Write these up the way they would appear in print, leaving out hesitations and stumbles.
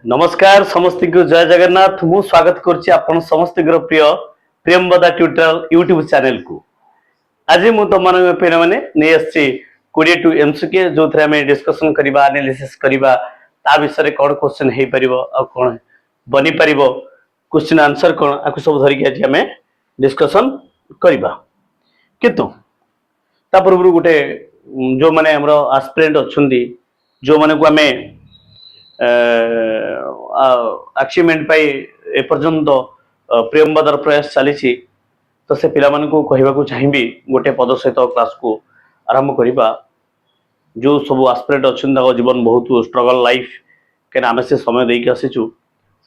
नमस्कार समस्त को जय जगन्नाथ मु स्वागत करछि आपन समस्त प्रिय प्रेमवदा ट्यूटोरियल यूट्यूब चैनल को। आज मु तुम माने नै आछि 20 टू एमसीक्यू जो थरे हमें डिस्कशन करिबा एनालिसिस करिबा ता विषय रे कोन क्वेश्चन हे परिबो आ कोन बनि परिबो क्वेश्चन आंसर कोन आकु सब धरि के आज हमें डिस्कशन करिबा। किंतु ता पूर्व गुटे जो माने हमरो एस्पिरेंट अछंदी जो माने को हमें अचीवमेंट पाई एपर्यंत प्रेमवदार प्रयास चली तो से पिला को कहवा चाहिए गोटे पद सहित क्लास को आरंभ करवा। जो सब एस्पिरेंट अच्छा जीवन बहुत स्ट्रगल लाइफ कहीं आम से समय देके आसीचु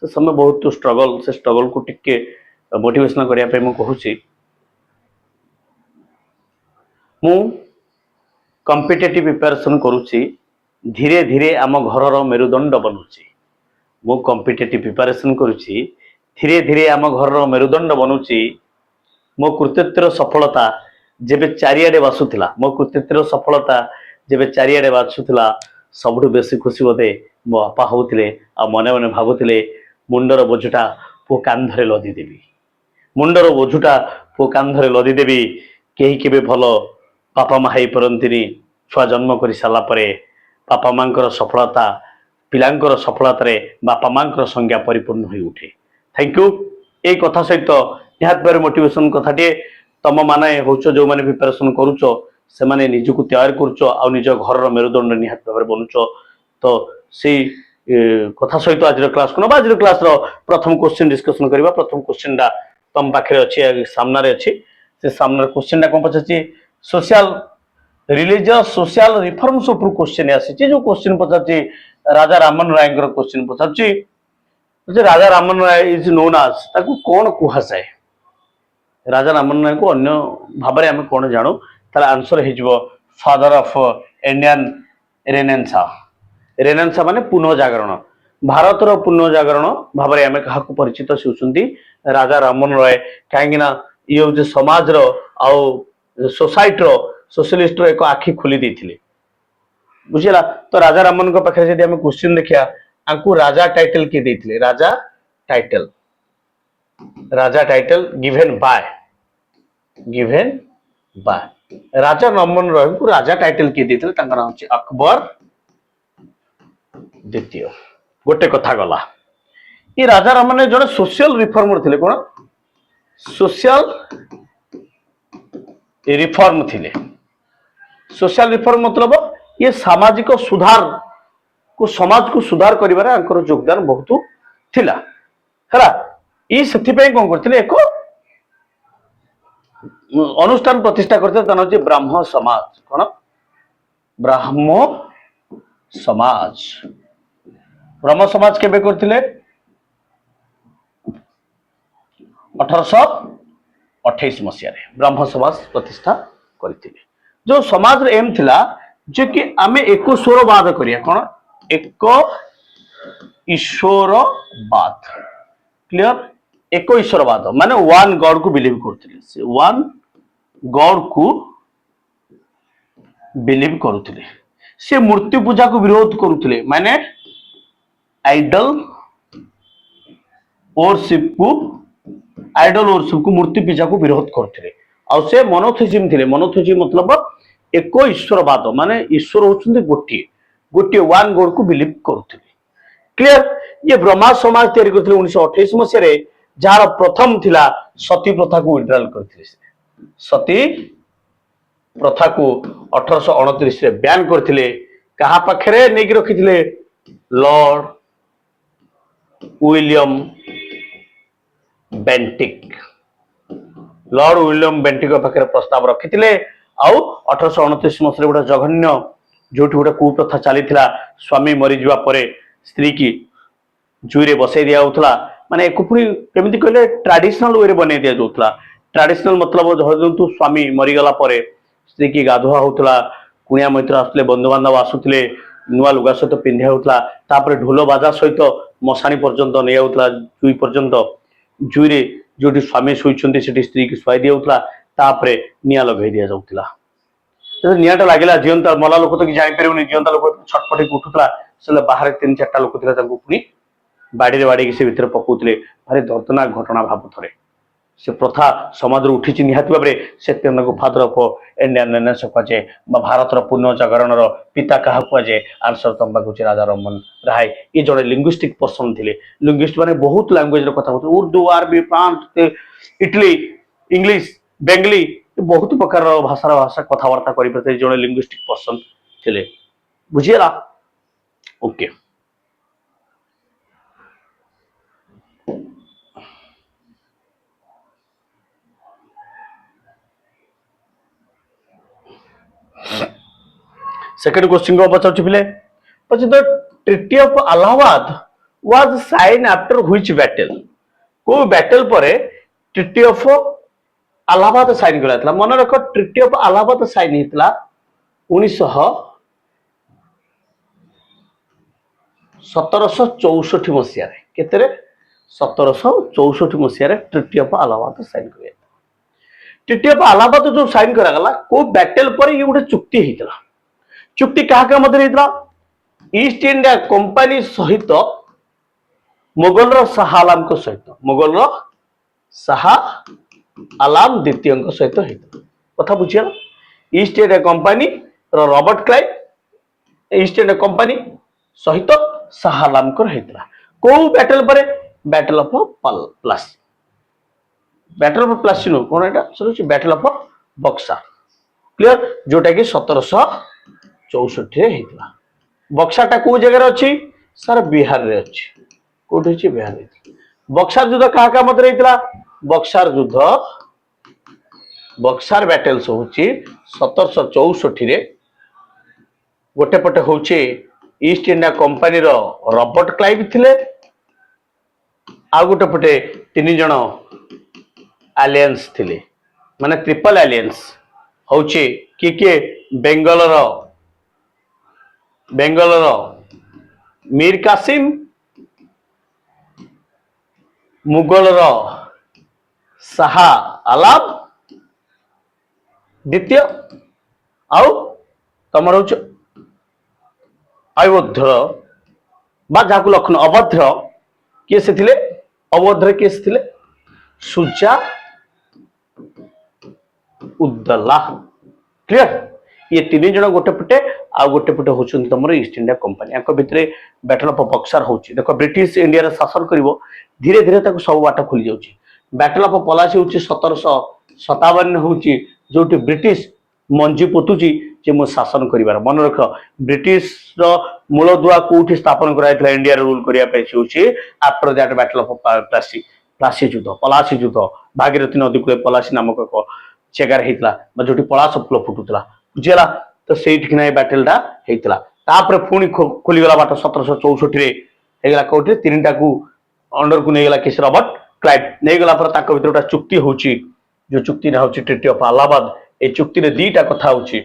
से समय बहुत स्ट्रगल से स्ट्रगल को टिके मोटिवेशन करने मुझे कहूँ मु कॉम्पिटिटिव प्रिपरेशन करुच्ची धीरे धीरे आम घर मेरुदंड बनूची मु कॉम्पिटिटिव प्रिपरेशन करुच्ची धीरे धीरे आम घर मेरुदंड बनूची मो कृतित्वर सफलता जेबे चारियाडे बासुथिला मो कृतित्वर सफलता जेबे चारियाडे बासुथिला सबुठु बेसी खुशी बोधे मो बापा होउथिले आ मने मने भाबुथिले मुंडर बोझटा पो कांधरे लदी देबी मुंडर बोझटा पो कांधरे लदी देबी केही केबे भलो बापा मा हाई परंतिनी छुआ जन्म कर सारा परे बापा मांकर सफलता पिलांकर सफलता रे बापा मांकर संज्ञा परिपूर्ण हो उठे। थैंक यू ए कथा सहित निहात भाव मोटिवेशन कथाटे तुम माने होच जो माने प्रिपरेशन करूच से माने निजको तैयार करूच आ निज घर मेरुदंड निहात भाव बनूच तो से कथा सहित आज क्लास को आज क्लास प्रथम क्वेश्चन डिस्कशन करबा। प्रथम क्वेश्चन डा तुम पाखे अच्छी सामने अच्छी से सामने क्वेश्चन डा कौन पचार सोशल रिलीजियस सोशल रिफॉर्म्स ऊपर क्वेश्चन आसी जो क्वेश्चन पचार राजा रामन राय क्वेश्चन पचार राजा रामन राय इज नोन आज ताकू कौन कह जाए राजा रामन राय को अन्य भाव में कौन जानू तार आंसर हो father of Indian renaissance renaissance माने पुनः जागरण भारतर पुनः जागरण भाव में आम क्या परिचित होती राजा रामन राय कहीं ये समाज सोसाइटी सोशलिस्ट एक आखि खोली देथिले बुझिला। तो राजा रामन को पाखे जदि हम क्वेश्चन देखिया आंकु राजा टाइटल के देथिले राजा टाइटल गिवन बाय राजा रामन रॉय को राजा टाइटल के देथिले तांका नाम अछि अकबर द्वितीय। गोटे कथा गला ये राजा रामन जड़े सोशल रिफॉर्मर थिले कोन सोशल रिफॉर्म थिले सोशल रिफॉर्म मतलब ये सामाजिक सुधार को समाज को सुधार करिबारे आंकर योगदान बहुत थिला हला ई सेथि पे कोन करथिले एक अनुष्ठान प्रतिष्ठा करथिले तनो जे ब्राह्मण समाज कोन ब्राह्मण समाज केबे करथिले 1828 मसिया रे ब्राह्मण समाज प्रतिष्ठा करथिले। जो समाज रे एम थिला जे कि आमे एको ईश्वरवाद करिया कोन एक ईश्वरवाद क्लियर एको ईश्वरवाद माने वन गॉड को बिलीव करथिले से वन गॉड को बिलीव करुथिले से मूर्ति पूजा को विरोध करुथिले माने आइडल वर्शिप को मूर्ति पूजा को विरोध करथिले आ से मोनोथिज्म थिले मोनोथिज्म मतलब एक ईश्वरवाद माने ईश्वर होचुंदी गोटे वन गॉड को बिलीव करुथिले क्लियर। ये ब्रह्मा समाज तैयारी करथिले 1928 मसिया रे जार प्रथम थिला सती प्रथा को विड्रॉल करथिले सती प्रथा को 1829 रे बैन करथिले कहा पाखरे नेकी रखिथिले लॉर्ड विलियम बेंटिक पाखे प्रस्ताव रखिथिले आउ 1829 मसीह गोटे जघन्य जो गोटे कुप्रथा चली स्वामी मरीजा पर स्त्री की जुईरे बसई दिया होता माने एक केमिति कहले ट्रेडिशनल वे बनै दिया जाउतला ट्रेडिशनल मतलब स्वामी मरीगला पर स्त्री की गाधुआ होता कुणिया मैत्र आसुले बंधुबांधव आसुले नुआ लुगा सहित पिंधा होता तापर ढोल बाजा सहित मशाणी पर्यंत नहीं होता जुई पर्यंत जुईरे जो स्वामी शोइछन्ती सेठी स्त्री की शुआई दिया होता तापरे निया लगे दि जाउतला निआटा लागला जीवंता मला लोक तो कि जाई परिबनी जीवंता लोक छटपटी उठुतला से बाहर 3-4 लोक थिला पुणी बाड़ी बाड़ी से भितर पकाउले भारी दर्दनाक घटना भाव थे से प्रथा समाज उठी निहाती भाव में से फादर ऑफ इंडियन नेशनल कहुए भारत पूर्ण जागरण पिता क्या कहुए आंसर तुम पाखे राजा रमन राय ये जड़े लिंग्विस्टिक पर्सन थे लिंग्विस्ट मैंने बहुत लैंग्वेज कथा उर्दू आरबी फ्रांस इटली इंग्लिश बेंगली बहुत प्रकार भाषा कथबार्ता करते जड़े लिंग्विस्टिक पर्सन थे बुझीगला ओके सेकंड क्वेश्चन को पचार पिले the treaty of Allahabad was sign after which battle को बैटल पर ट्रिटी ऑफ अलाहाबाद साइन करा मन रख ट्रिटी ऑफ अलाहाबाद साइन होता 1764 मसीह केते 1764 मसीह ट्रिटी ऑफ अलाहाबाद साइन कर ट्रिटी ऑफ अलाहाबाद जो साइन करागला को बैटल पर ये गोटे चुक्ति होता चुक्ति क्या मध्य होता ईस्ट इंडिया कंपनी सहित मुगल शाह आलम सहित मुगल शाह आलम द्वितीय सहित होता कथा बुझीगला East India Company Robert Clive East India Company सहित शाह आलम होता को बैटल पर battle of Plassey battle of Plassey कौन एटा बैटल ऑफ बक्सा क्लियर जोटा कि 1764 होता बक्साटा को जगह अच्छी सर बिहार रे अच्छी कोठी बिहार रे बक्सार युद्ध क्या मध्य होता बक्सार युद्ध बक्सार बैटल्स हूँ 1764 गोटे पटे हूँ east India Company Robert Clive थिले आ गोटे पटे 3 जन एलियंस थिले माने ट्रिपल एलियंस हूँ किए बेंगल मीर कासिम मुगल शाह आलम द्वितीय आउ तमर हूँ अयोध्य जहाँ लखनऊ अभद्र किए से थिले अवध्र किए से थिले सुजा उद्दौला क्लियर ये 3 जन गोटे पटे आ गोटे पटे होचन तमर ईस्ट इंडिया कंपनी या भितर बैटल ऑफ बक्सर होची देखो ब्रिटिश इंडिया रे शासन करिवो धीरे धीरे ताको सब बाट खुली जाउची बैटल ऑफ पलासी होची 1757 होची जोटी ब्रिटिश मंजी पोतुची जे मो शासन करिवार मन रख ब्रिटिश रो मूल दुआ कोठी स्थापन कराइतला इंडिया रे रूल करिया पे होची after that battle of Plassey Plassey युद्ध पलासी युद्ध भागीरथी नदी कूले पलासी नामक एक जगार होता जोटी पलाश फूल फुटुला बुझीगला तो से बैटेलटा होता तापर पुणी खोलीगला बाट 1764 कौटे 3टा को अंडर को नहींगला किस रॉबर्ट क्लाइव नहींगला भर गोटे चुक्ति होची जो चुक्ति ना होची ट्रिटी ऑफ अलाहाबाद ए चुक्ति रे 2टा कथा होची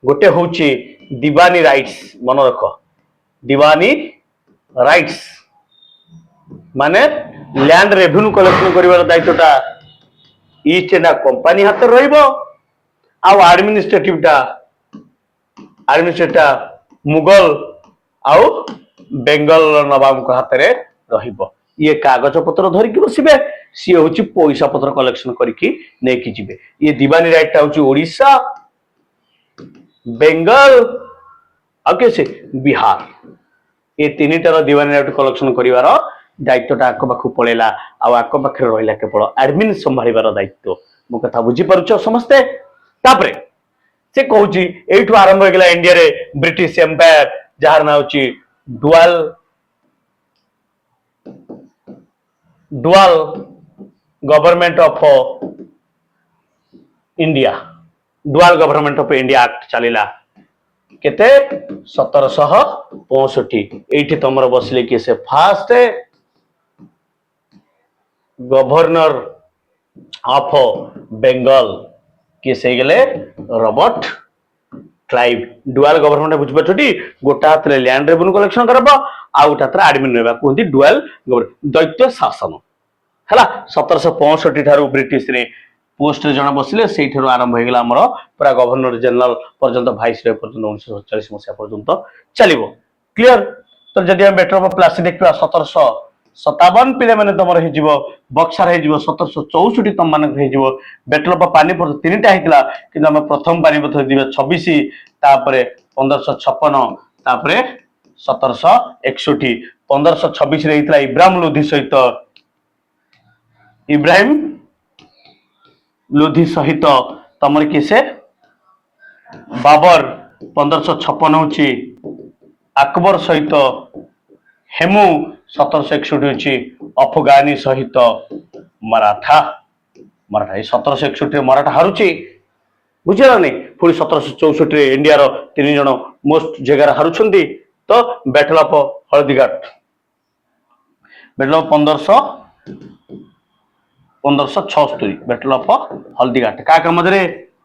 गोटे होची दीवानी राइट्स मन रख दीवानी राइट्स माने लैंड रेवेन्यू कलेक्शन करिवार दायित्वटा ईस्ट इंडिया कंपनी हाथ रहिबो आ एडमिनिस्ट्रेटिव मुगल आउ बेंगल नवाब हाथ रे रहिबो ये कागज पत्र धरिकी बसिबे सी हूँ पैसा पत्र कलेक्शन करके नेकी जिबे ये दीवानी राइट हूँ ओडिशा बेंगल आ कैसे बिहार ये 3टार दीवानी राइट कलेक्शन करिवार दायित्वटा आक पाख पड़ेगा आक पाखे रहा केवल एडमिन संभाळिबार दायित्व मो कथा बुझी पारुछ समस्ते तापरे से कहूँ एठू आरंभ होगा इंडिया रे ब्रिटिश एम्पायर जार ना हूँ dual government of India dual government of India act चलला केते 1765 एठी तमर बसले कि से फास्ट गवर्नर ऑफ बेंगल किए से गले रॉबर्ट क्लाइव डुअल गवर्नमेंट बुझ टी गोटा हाथ लैंड रेवेन्यू कलेक्शन करबा आ गोटा हाथ एडमिन रहबा कहती डुअल दैत्य शासन है 1765 ठारू ब्रिटिश रे पोस्ट रे जन बसिले से आरंभ होगा आमर पूरा गवर्नर जनरल पर्यंत भाइस रॉय पर्यंत 1947 मसीहा पर्यंत चलो क्लियर तो जदि हम बेटर ऑफ प्लासी देखा 1764 57 पिले माने तमर हे जीवो बक्सर हे जीवो 1764 तम माने हे जीवो बैटल ऑफ पानीपत तीनटा हेतिला किंतु हम प्रथम पानीपत दिबे 26 तापरे 1556 तापरे 1761 1526 रे हेतिला इब्राहिम लोधी सहित इब्राहिम लोधी सहित तमर किसे बाबर 1556 होची अकबर सहित हेमू 1761 होची अफगानी सहित मराठा मराठा 1761 मराठा हारुची बुझिला नहीं पुणी 1764 इंडिया रो 3 जण मोस्ट जगह हारुछंती तो battle of Haldighat battle of 1576 battle of Haldighat का मध्य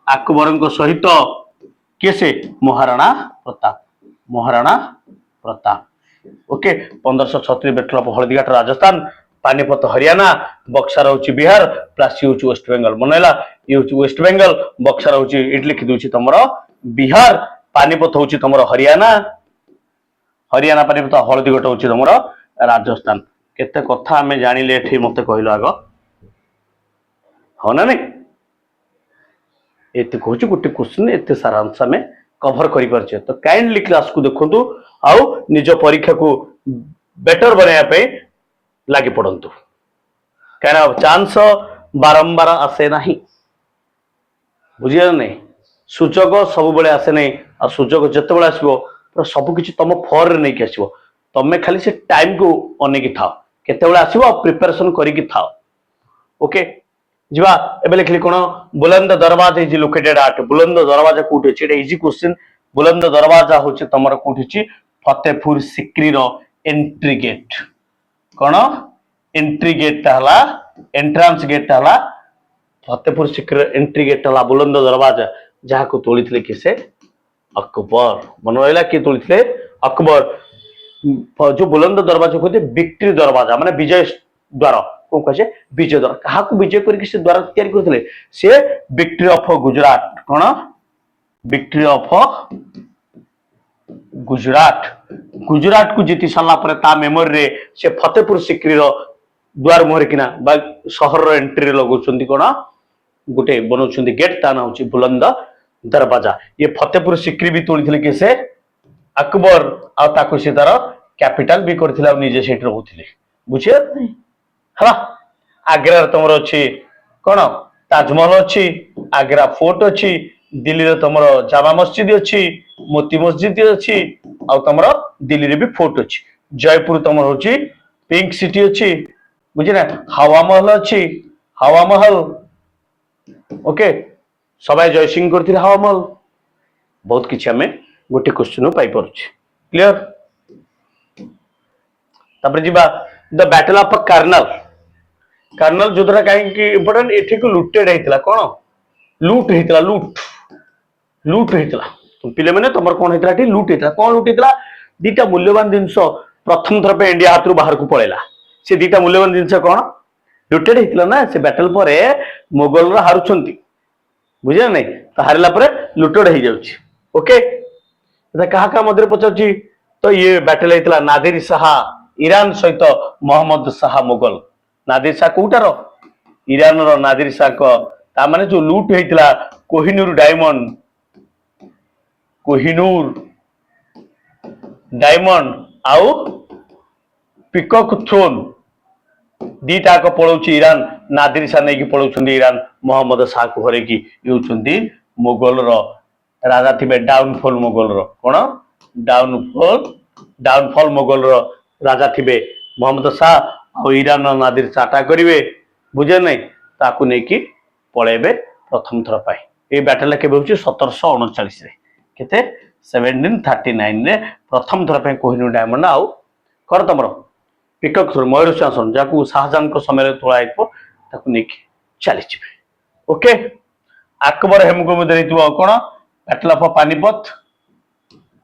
अकबर सहित केसे Maharana Pratap okay 1536 battle of Haldighat Rajasthan Panipat Haryana Buxar होची बिहार प्लासी होची वेस्ट बेंगल मनैला ये होची वेस्ट बेंगल बक्सर होची इट लिखि दोची तमरो बिहार पानीपत होची तमरो हरियाणा पानीपत हल्दीघाट होची तमरो राजस्थान केते कथा हमें जानिले एठी मते कहलो आगो हो ना नहीं एते कहूँ गोटे क्वेश्चन एते सारांश में कभर करि परछे तो काइंडली क्लास को देखंतु आउ निज परीक्षा को बेटर बनाया पे लागी पड़ंतु कहना चांस बारंबार आसे नहीं बुझिया नहीं सुजोग सब बेले आसे नहीं आ सुजोग जते बेले आसीबो सब किछि तम फॉर रे नै कि आसीबो तमे खाली से टाइम को अनेकी थाओ केते बेले आसीबो प्रिपरेशन करि कि थाओ ओके जीवा एबे लिखली कोन बुलंद दरवाजा इज लोकेटेड एट बुलंद दरवाजा कोठी अछि एटा इजी क्वेश्चन बुलंद दरवाजा होछि तमर कोठी अछि फतेहपुर सिक्री रो एंट्री गेट कोन एंट्री गेट हला एंट्रेंस गेट हला फतेहपुर सिक्री एंट्री गेट हला बुलंद दरवाजा जहा को तोलिथिले किसे अकबर मन रहला कि तोलिथिले अकबर जो बुलंद दरवाजा कहते विक्ट्री दरवाजा माने विजय द्वार को कहे विजय द्वार कहा को विजय करके से द्वार तैयारी करथिले से victory of Gujarat cone victory of Gujarat को जीति साला पर ता मेमोरी रे से फतेहपुर सिक्री रो द्वार मोहर किना बा शहर रो एंट्री लगौछंती कोन गुटे बनौछंती गेट ता ना होची बुलंद दरवाजा ये फतेहपुर सिक्री भी तोलिथिले के से अकबर आ ताको से तार कैपिटल भी करथिला निजे सेट रहउथिले बुझिया हला आग्रा तमर अछि कोन ताजमहल अछि आग्रा फोर्ट अछि दिल्ली रे तमर जामा मस्जिद अछि मोती मस्जिद अछि आ तमर दिल्ली रे भी फोर्ट अछि जयपुर तमर होछि पिंक सिटी अछि बुझिना हवा महल ओके सबाय जय सिंह करथिले हवा महल बहुत किछि हमें गोटे क्वेश्चन पाई परछि क्लियर तापर जीवा द बैटल ऑफ कर्नल युद्धरा कहीं इंपोर्टेंट एठी को लुटेड हेतिला कोन लूट हेतिला तुम पिले माने तमर कोन हेतिला एठी लूट हेतिला दीटा मूल्यवान जिंस प्रथम थर पे इंडिया हाथ रु बाहर को पळेला से दीटा मूल्यवान जिंस कोन लुटेड हेतिला ना से बैटल परे मोगल रा हारुछंती बुझिया नै तो हारला परे लुटेड हे जाउची ओके एटा कहा का मधुर पचाची तो ये बैटल हेतिला नादिर शाह ईरान सहित मोहम्मद शाह मुगल नादिर शाह कोटार ईरान रो नादिर शाह को ता माने जो लूट हेतिला कोहिनूर डायमंड आउ पिकॉक थ्रोन दीटा को पळौची ईरान नादिर शाह नै की पळौछंदी ईरान मोहम्मद शाह को हरे की युचंदी मुगल रो राजा थिबे डाउनफॉल मुगल रो कोन डाउनफॉल मुगल रो राजा थिबे मोहम्मद शाह और ईरान नादिर चाटा करिवे बुझे नहीं ताकू नै की पळेबे प्रथम थर पाई ए बैटल के होची 1739 रे केते 1739 रे प्रथम थर पे कोहिनूर डायमंड आउ कर तमरो पिकक थ्रोन मयूर शासन जाकू शाहजहां को समय तोळा आइपो ताकू नै की चली जिवे ओके अकबर हेमको मधे रहितबो कोन बैटल ऑफ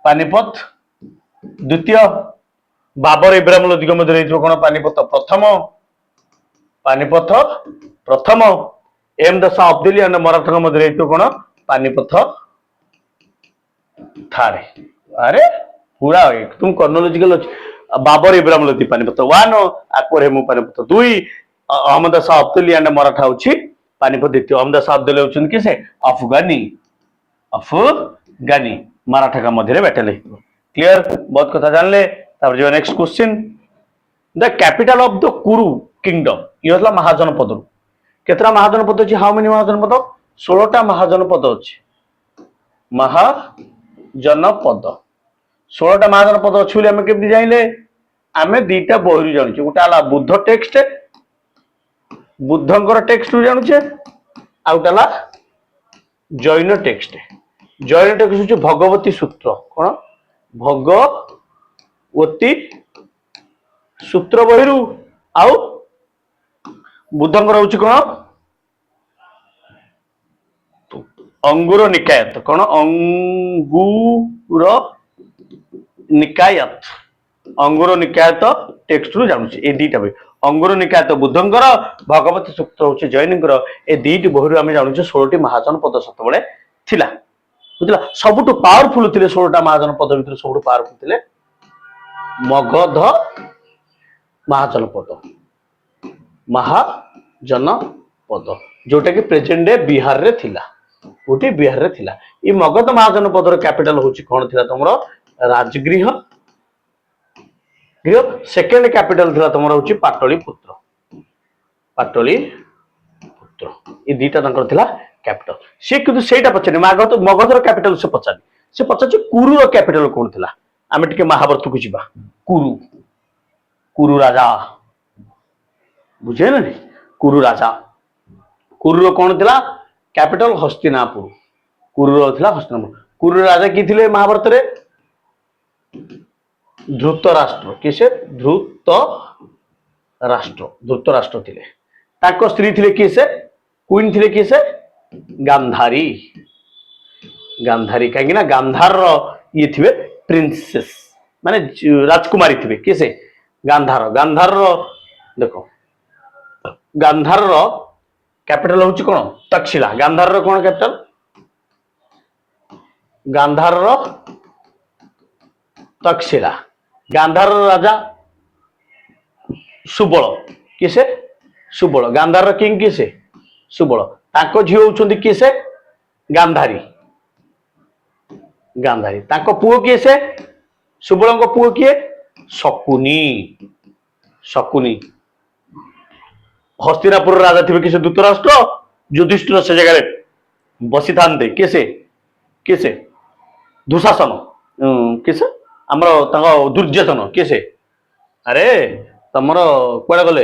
पानीपत द्वितीय बाबर इब्राहिम लोधी को मधे रहितबो कोन पानीपत प्रथम am the Shah Abdul and Maratha मधे रहितबो कोन पानीपत थारे अरे पूरा तुम क्रोनोलॉजिकल बाबर इब्राहिम लोधी पानिपत 1 अकबर हेमू पानिपत 2 अहमद शाह अब्दुल्ली एंड मराठा होची पानिपत द्वितीय अहमद शाह अब्दुल्ली होचन कि से अफगानी मराठा का मध्य बैटल है क्लियर बहुत कथा जानले तापर जो next question the capital of the कुरु किंगडम ये हला महाजनपद केतरा महाजनपद अछि हाउ मेनी महाजनपद 16टा महाजनपद अछि महाजनपद 16टा महाजनपद अछि बोली हमें केमति जाइले आमे दीटा बहिरु जानुचे गोटा हला बुद्ध टेक्स्ट बुद्धंकर टेक्स्ट जानुचे आ गोटा हला जैन टेक्स्ट होची भगवती सूत्र कौन भगवती सूत्र बहिरु आउ बुद्धंकर होची कौन अंगुर निकायत कौन अंगुर निकायत टेक्स्ट रु जानुची ए दीटा बहि अंगुर निकायत बुद्धंकर भगवती सूत्र होची जैनकर ए दीटी बहिरु आमे जानुचे 16टी महाजनपद सतबळे थिला बुझला सबुटु पावरफुल थिले 16टा महाजनपद भितर सबुटु पावरफुल थिले मगध महाजनपद जोटा कि प्रेजेंट डे बिहार रे थिला उठी बिहार रे थिला ई मगध महाजनपद रो कैपिटल होची कोन थिला तमरो राजगृह सेकेंड कैपिटल थिला तमरो होची पाटलिपुत्र ई दीटा तंकर थिला कैपिटल से किंतु सेटा पछने मगधर कैपिटल से पचारे कुरु रो कैपिटल कोन थिला आमे टिके महाभारत को जिबा कुरु राजा बुझे ना कुरु राजा कुरु रो कोन थिला कैपिटल हस्तिनापुर कुरु रो थिला हस्तिनापुर कुरु राजा की थिले महाभारत रे धृतराष्ट्र किसे धृतराष्ट्र थिले ताको स्त्री थिले किसे क्वीन थिले किसे गांधारी कहीं ना गांधार ये थे प्रिंसेस माने राजकुमारी थे किसे गांधार देखो गांधार कैपिटल होची कोन तक्षशिला गांधार कोन कैपिटल गांधार तक्षशिला गांधार राजा सुबल किसे सुबल गांधार किंग किसे सुबल ताको झियो होचंदी किसे गांधारी ताको पुओ किसे सुबलंको पुओ किए शकुनी हस्तिनापुर राजा थे किसे धृतराष्ट्र युधिष्ठिर से जगह बसी थांते किसे दुशासन किसे हमर ताको दुर्योधन किसे अरे तमर कोडा गले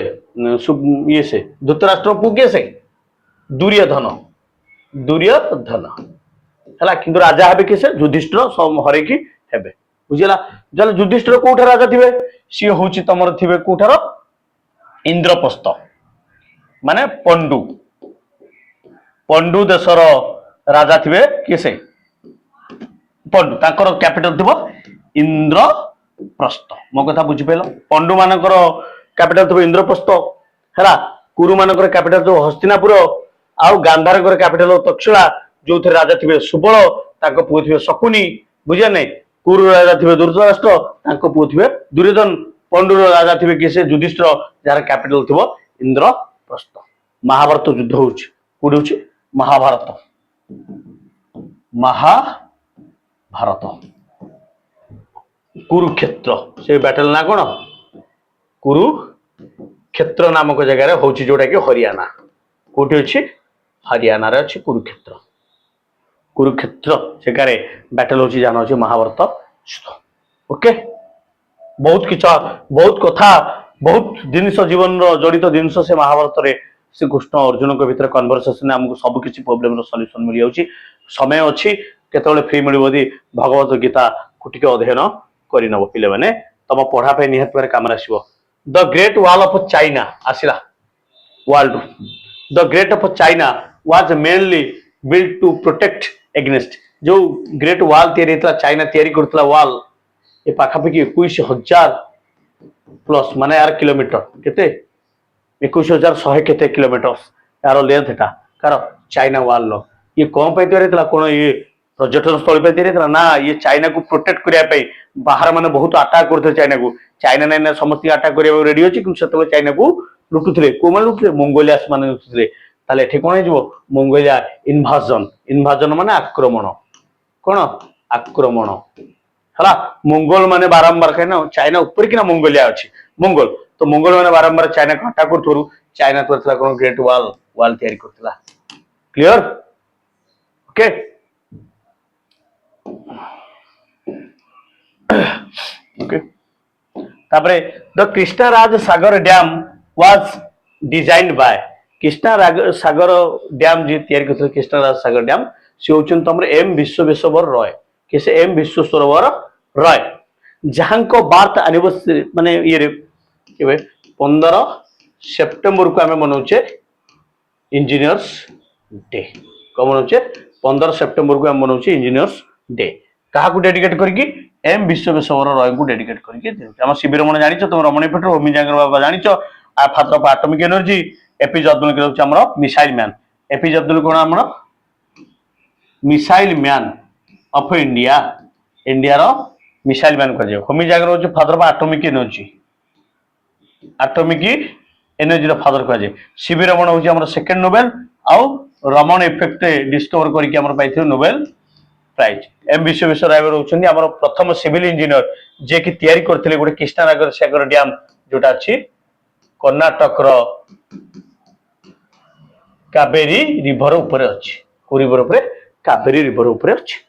ये से धृतराष्ट्र पुओ किसे दुर्योधन हला किंतु राजा हेबे किसे युधिष्ठिर हरे की हेबे बुझिला जल युधिष्ठिर कोठा राजा थिबे सी होची तमर थिबे कोठार इंद्रप्रस्थ माने पंडु देशर राजा थिबे किसे पंडु ताकर कैपिटल थिबो इंद्रप्रस्थ मो कथा बुझि पेलो पंडु मानकर कैपिटल थिबो इंद्रप्रस्थ हला कुरु मानकर कैपिटल थिबो हस्तिनापुर आउ गांधार कैपिटल तक्षशिला जो थे राजा थे सुबल ताको पुओ थे शकुनी बुझे नहीं कुरु राजा थे धृतराष्ट्र ताको पुओ थे दुर्योधन पंडुर राजा थे किसे युधिष्ठिर जार कैपिटल थी इंद्रप्रस्थ महाभारत युद्ध होउछि कोडी होउछि महाभारत कुरुक्षेत्र से बैटल ना कोन कुरुक्षेत्र नामक जगह रे होउछि जोटा कि हरियाणा कोठी अछि हरियाणा रे अछि कुरुक्षेत्र सेकारे बैटल होची जानो अछि महाभारत युद्ध ओके बहुत कथा बहुत जिनिस जीवन रो जड़ित जिनिस से महाभारत रे श्री कृष्ण अर्जुन को भीतर कन्वर्सेशन हमको सब किछि प्रॉब्लम रो सॉल्यूशन मिल जाउछि समय अछि केतले फ्री मिलबोदी भगवत गीता कुटिके अध्ययन करि नबो पिले माने तम पढ़ा पे निहत पर काम आसीबो the great wall of China आसिला world the great of China was mainly built to protect against जो ग्रेट वॉल तैयारी था चाइना तैयारी करतला वॉल ये पाखापाखि 21,000 प्लस माने यार किलोमीटर केते 21,100 केते किलोमीटर यार लेंथ था कार चाइना वॉल लो ये कौन पे तैयारी था कोन ये पर्यटन स्थल पे तैयारी ना ये चाइना को प्रोटेक्ट करने बाहर मैंने बहुत अटाक करते चाइना को चाइना ना समस्त अटाक करने रेडी अच्छी कि चाइना को लुटुले कौ मैंने लुटुले मंगोलियास मैंने लुटुले ताले एठी कौन हो मंगोलिया इनभाजन इनभाजन माने आक्रमण कौन आक्रमण है मंगोल माने बारंबार कहीं चाइना ऊपर कि मंगोलिया अच्छी मंगोल तो मंगोल माने बारंबार चाइना को अटाक कर चाइना कौन ग्रेट वाल वाल तैयारी करथिला क्लियर ओके ओके तापरे the Krishnaraja Sagar dam was designed by Krishnaraja Sagar dam जी तैयारी करथिले कृष्णराज सागर डैम से होचन तमरे एम विश्वेश्वर रॉय किसे एम विश्वेश्वर रॉय जहां को बार्थ एनिवर्सरी माने ये केबे 15 सेप्टेम्बर को हमें मनाउछे इंजीनियर्स डे को मनाउछे 15 सेप्टेम्बर को हम मनाउछे इंजीनियर्स डे कहा को डेडिकेट करके एम विश्वेश्वर रॉय को डेडिकेट करके हम शिविर मन जानिछ तुम रमणी पेटर होमी जांगर बाबा जानिछ आ father of atomic energy APJ Abdul Kalam होछ हमर missile man APJ Abdul Kalam हमर missile man of India India रो मिसाइल मैन कर जे होमी जांगर होछ फादर ऑफ एटॉमिक एनर्जी रो फादर कर जे शिविर मन होछ हमर सेकंड नोबेल आउ रमन इफेक्ट डिस्कवर करके हमर पाइथियो नोबेल प्राइज एम विश्वेश्वर राय होउछन्ती हमर प्रथम सिविल इंजीनियर जे कि तैयारी करथिले गोटे कृष्णराज सागर डैम जोटा अछि कर्नाटक रो कावेरी रिवर ऊपर अछि को रिवर ऊपर कावेरी रिवर ऊपर अछि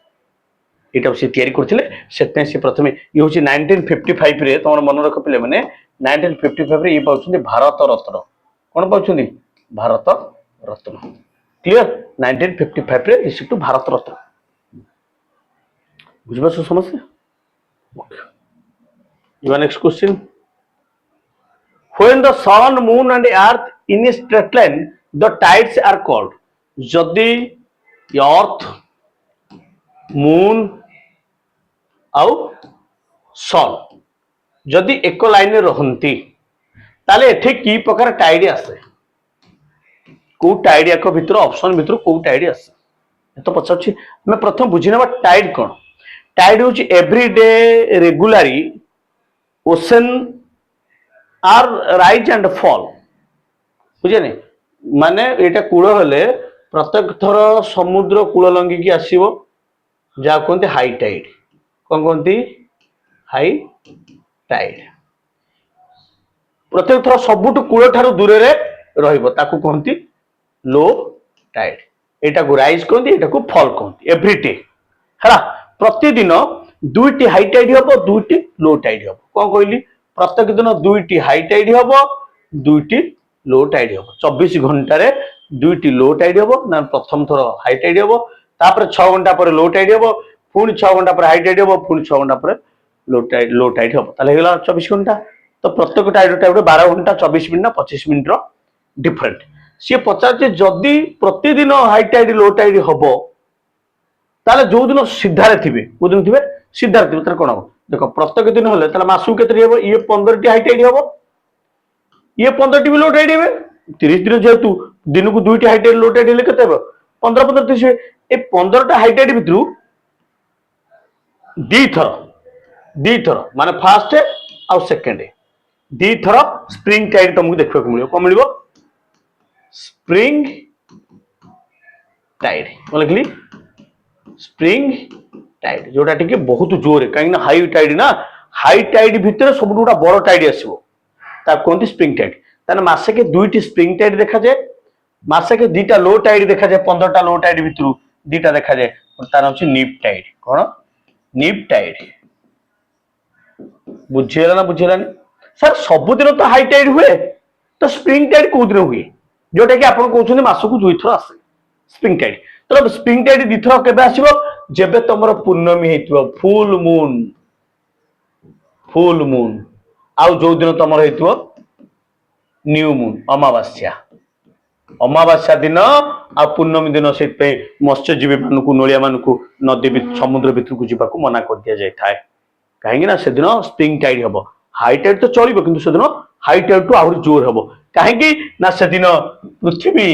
एटा से तैयारी करथिले सेते से प्रथम ये होछि 1955 रे तमर मन रख पिले माने 1955 रे ये पाउछन्ती भारत रत्न कोन पाउछन्ती भारत रत्न क्लियर 1955 रे रिसीव टू भारत रत्न बुझबस समस्या your next question when the sun moon and earth in a straight line the tides are called जदि अर्थ मून आउ सन जदि एक लाइन रहंती ताले एठी की प्रकार टाइड आसे को टाइड याक भितर ऑप्शन भितर को टाइड आसे तो पछाछि मैं प्रथम बुझिनबा टाइड कोन टाइड होची एवरीडे रेगुलरी ओशन आर राइज एंड फॉल बुझे नहीं माने एटा कूल हेले प्रत्येक थर समुद्र कूल लंगी की आसीबो जा कहते हाई टाइड कौन कहते हाई टाइड प्रत्येक थर सबुठ कूल ठारू दूर रे रहइबो ताकू कहते लो टाइड एटा को राइज कहते एटा को फॉल कहते एवरीडे हला प्रतिदिन दुईटी हाई टाइड हबो दुईटी लो टाइड हबो कौन कहली प्रत्येक दिन दुईटी हाई टाइड हबो दुईटी लो टाइड हबो 24 घंटा रे दुईटी लो टाइड हबो ना प्रथम थर हाई टाइड हबो तापर 6 घंटा पर लो टाइड हबो पुनी 6 घंटा पर हाई टाइड हबो पुनी 6 घंटा पर लो टाइड हबो ताले हेला 24 घंटा तो प्रत्येक टाइड टाइड 12 घंटा 24 मिनिट ना 25 मिनिट रो डिफरेंट से पचार जदि प्रतिदिन हाई टाइड लो टाइड हबो ताले जो दिन सीधारे थिबे को दिन थिबे सीधारे थिबे तार कोन हो देखो प्रत्येक दिन होले ताले मासु केते हेबो ये 15 टी हाई टाइड हबो ये 15 टी लो टाइड हेबे 30 दिन जेतु दिन को दुईटी हाई टाइड लो टाइड हेले केते हेबो 15 15 30 ए 15 टा हाई टाइड भितरु दी थर माने फर्स्ट आ सेकंड दी थर स्प्रिंग टाइड तुमको देखबा को मिलियो को मिलियो स्प्रिंग टाइड बोले लिखली स्प्रिंग टाइड जोटा टिके बहुत जोर कहीं हाई टाइड ना हाई टाइड भितर सब गोटा बड़ टाइड आसो ता कहते स्प्रिंग टाइड ताने मासे के दुईटी स्प्रिंग टाइड देखा जाए मासे के दीटा लो टाइड देखा जाए 15 टा लो टाइड भितर दीटा देखा जाए तार होची नीप टाइड कौन नीप टाइड बुझेला ना बुझेलानी सर सबुदिन तो हाई टाइड हुए तो स्प्रिंग टाइड को दिन हुए जोटा कि आपण कहउछन मासकु दुई थर आसे स्प्रिंग टाइड तो स्प्रिंग टाइड दी थर केबे आसीबो जेबे तमरो पूर्णमी हेतिबो फुल मून आउ जो दिन तमरो हेतिबो न्यू मून अमावास्या दिन आ पूर्णमी दिन से मत्स्यजीवी मानकु नोलिया मानकु नदी समुद्र भीतर को जीवा को मना कर दिया जाय थाए कहीं ना से दिन स्प्रिंग टाइड हबो हाई टाइड तो चलिबो किंतु से दिन हाई टाइड तो आहुरी जोर हबो कहीं ना से दिन पृथ्वी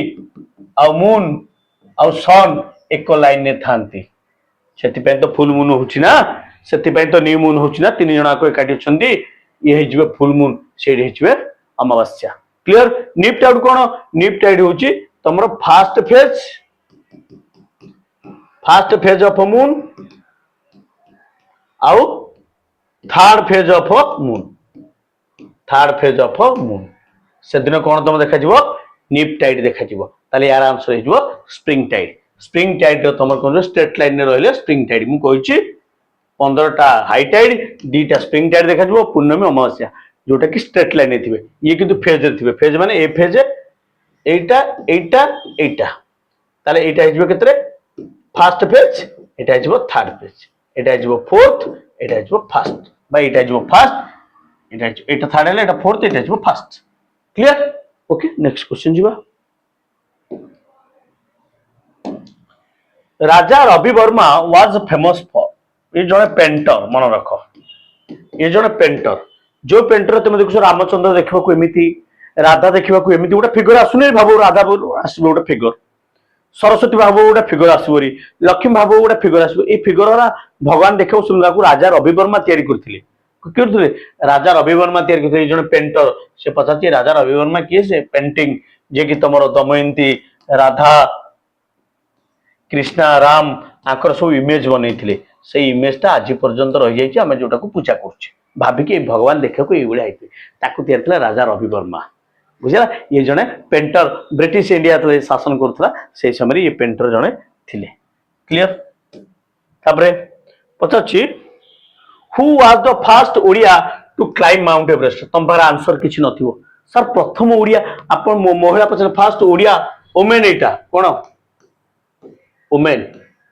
आ मून आ सन एक लाइन ने थांती ସେଥିପାଇଁ ତ ଫୁଲ ମୁନ୍ ହଉଛି ନା, ସେଥିପାଇଁ ତ ନ୍ୟू ମୁନ୍ ହଉଛି ନା, ତିନି ଜଣ ଆକ ଏକାଠି ଅଛନ୍ତି, ଇଏ ହେଇଯିବେ ଫୁଲ ମୁନ୍, ସେଇଠି ହେଇଯିବେ ଅମାବାସ୍ୟା। କ୍ଲିୟର? ନିଫ୍ଟ ଆଉଟ କଣ? ନିଫ୍ଟ ଆଇଡ ହଉଛି ତମର फास्ट फेज ऑफ मून आउ third phase of moon, third phase of moon से दिन कौन तुम देखा निफ्ट टाइड देखा ताले यार आंसर हो स्प्रिंग टाइड। स्प्रिंग टाइड तुम कौन स्ट्रेट लाइन रही स्प्रिंग टाइड मुझे 15टा हाई टाइड 2टा स्प्रिंग टाइड देखा पूर्णमी अमावास्या जोटा कि स्ट्रेट लाइन थे, ये किंतु फेज रे थे, फेज माने ए फेज एटा एटा एटा ताले एटा हिजबो केतरे फर्स्ट फेज, एटा हिजबो थर्ड फेज, एटा हिजबो फोर्थ, एटा हिजबो फर्स्ट बा एटा हिजबो फर्स्ट, एटा थर्ड है, एटा फोर्थ, एटा हिजबो first. Clear? Okay next question जीवा। Raja Ravi Varma was famous for, ये जने पेंटर मन रख, ये जने पेंटर, जो पेंटर तुम देखो रामचंद्र देखा एमती, राधा देखा एमती गोटे फिगर आसुनी, भाव राधा आसो गोटे फिगर, सरस्वती भाव गोटे फिगर आसबरी, लक्ष्मी भाव गोटे फिगर आसो, ये फिगर भगवान देखा सुंदर राजा रवि वर्मा तैयारी करथिले, करथिले राजा रवि वर्मा तैयारी करथिले, जने पेंटर से पचारती राजा रवि वर्मा किए से पेंटिंग जे कि तुम दमयंती राधा कृष्णा राम आकर सब इमेज बनई, से इमेजटा आज पर्यंत रही जाइए, आम जोटा को पूजा कर भाविकी भगवान देखा ये राजा रवि वर्मा, बुझला? ये जने पेंटर ब्रिटिश इंडिया तो शासन करुला से समय ये पेंटर जने थिले। क्लियर? तापरे पचारछि who was the first Odia to climb Mount Everest, तुम पार आंसर किछि नथिबो सर, प्रथम ओडिया आपण महिला पचार फर्स्ट ओडिया वुमेन, एटा कोन women,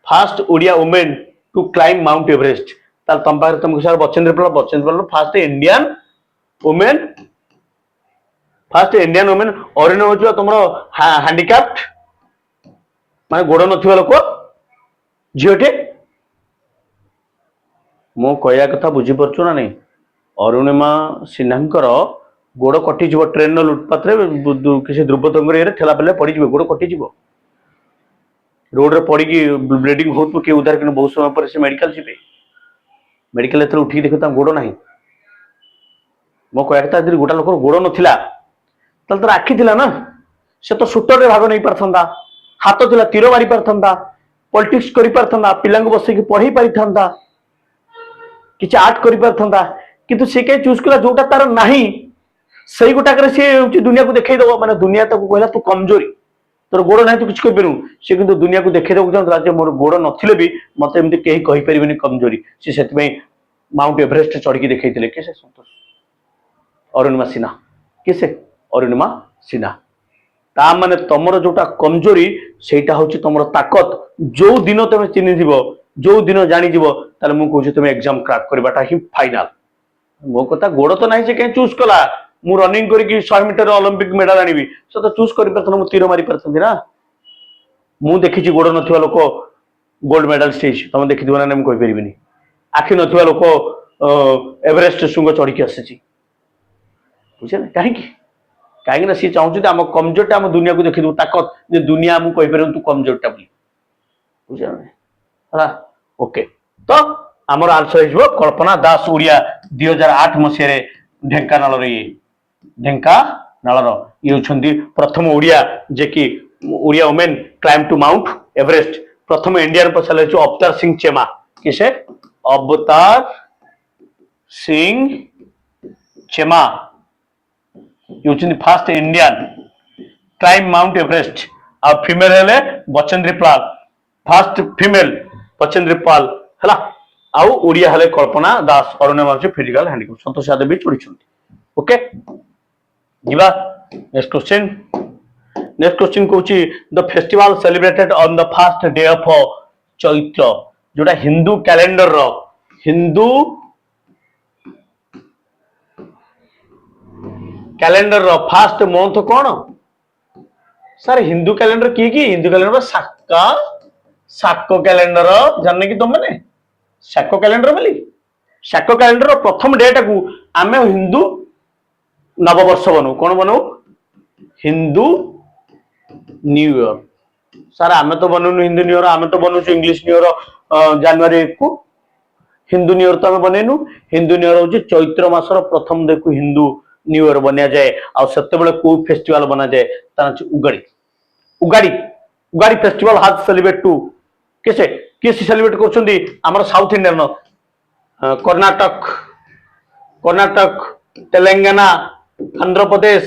first Odia women to climb Mount Everest, ताल तुम पार तुमको sir Bachendri Pal first Indian women, first Indian women और हो तुम हैंडिक्राफ्ट माने गोड़ नथिबा लोक झीटे, मो कहया कथा बुझी परछु ना नहीं, अरुणिमा सिन्हा गोड़ कटिज ट्रेन लुटपात किसी द्रुपद ये ठेला पेला पड़ गोड़ कटिज रोड रे पड़ी ब्लीडिंग हो किए उधार कि बहुत समय पर से मेडिकल जी, मेडिकल एथर उठी देखो गोड़ ना, मो कहया कथा यदि गोटा लोक गोड़ नथिला ताल तो आखि थिला ना, से तो शूटर रे भाग नहीं पारथंदा, हाथ थिला तीर मारी पारथंदा, पॉलिटिक्स करि पारथंदा, पिलांग बसैकी पढ़ी पारिथंदा, किछि आर्ट करि पारथंदा, किंतु से के चूज कला जोटा तार नाही सही गोटा करे से दुनिया को देखाई दो, माने दुनिया ताको कहला तू कमजोरी, तोर गोड़ नाही तू किछ कर पेनु, से किंतु दुनिया को देखाई दो चाहता जे मोर गोड़ नथिले भी मते एमती केही कहि परिबेनी कमजोरी, से सेति में माउंट एवरेस्ट चढ़ी की देखैतिले के से संतोष अरुणिमा सिन्हा, किसे अरुणिमा सिन्हा, ता माने तमरो जोटा कमजोरी सेटा होची तमरो ताकत, जो दिन तमे चिन्हि दिबो, जो दिन जानि दिबो ताले मु कहूची तमे एग्जाम क्रैक करबाटा ही फाइनल। मो कथा गोड़ तो नाही से के चूज कला, मु रनिंग करी कि 100 मीटर ओलंपिक मेडल आनिबी, से तो चूज करि परथन, मु तीर मारी परथन ना, मु देखिछि गोड़ नथिबा लोक गोल्ड मेडलिस्ट हेछि, तमे देखि दिबो ना, मु कहि परिबिनी, आखि नथिबा लोक एवरेस्ट शुंग चढ़ी के आसीछि, बुझे ना काहे की, कहीं ना सी चाहूँ आम कमजोरटा आम दुनिया को देखी ताकत, जे दुनिया आमको कहीपर तू कमजोरटा बोली, बुझे ओके। तो आमर आंसर हो कल्पना दास ओडिया 2008 मसीह ढेंकानाल ढेंकानाल ये प्रथम ओडिया जे कि Odia women climb to Mount Everest, प्रथम इंडियन पचारे अवतार सिंह चेमा, किसे Avtar Singh Cheema first Indian climb Mount Everest, और फीमेल हेले बचेंद्री पाल, फर्स्ट फीमेल बचेंद्री पाल है, आउ ओडिया हेले कल्पना दास, अरुणिमा फिजिकल हैंडिकैप, संतोष यादव भी चढ़ी। ओके जीवा नेक्स्ट क्वेश्चन। नेक्स्ट क्वेश्चन कहूँ the festival celebrated on the first day of Chaitra, जोटा हिंदू कैलेंडर रो, Hindu calendar row first month कौन सर? हिंदू कैलेंडर किए कि हिंदू कैलेंडर साका साको कैलेंडर जानने की तुम मैंने साको कैलेंडर बोली, साको कैलेंडर प्रथम डेटा को आम हिंदू नववर्ष बनू, कौन बनू? हिंदू न्यू ईयर, सर आम तो बनूनु हिंदू न्यू ईयर, आम तो बनौछु इंग्लिश न्यू ईयर जनवरी 1 को। हिंदू न्यू ईयर तो आम बनैनु। हिंदू न्यू ईयर हूँ चैत्र मासर प्रथम देखु हिंदू न्यू ईयर बना जाए। आते को फेस्टिवल बना जाए तार उगाड़ी। उगाड़ी उगाड़ी फेस्टिवल हाज सेलिब्रेट टू किसे किस सेलिब्रेट कर साउथ इंडियन कर्नाटक कर्नाटक तेलंगाना आंध्र प्रदेश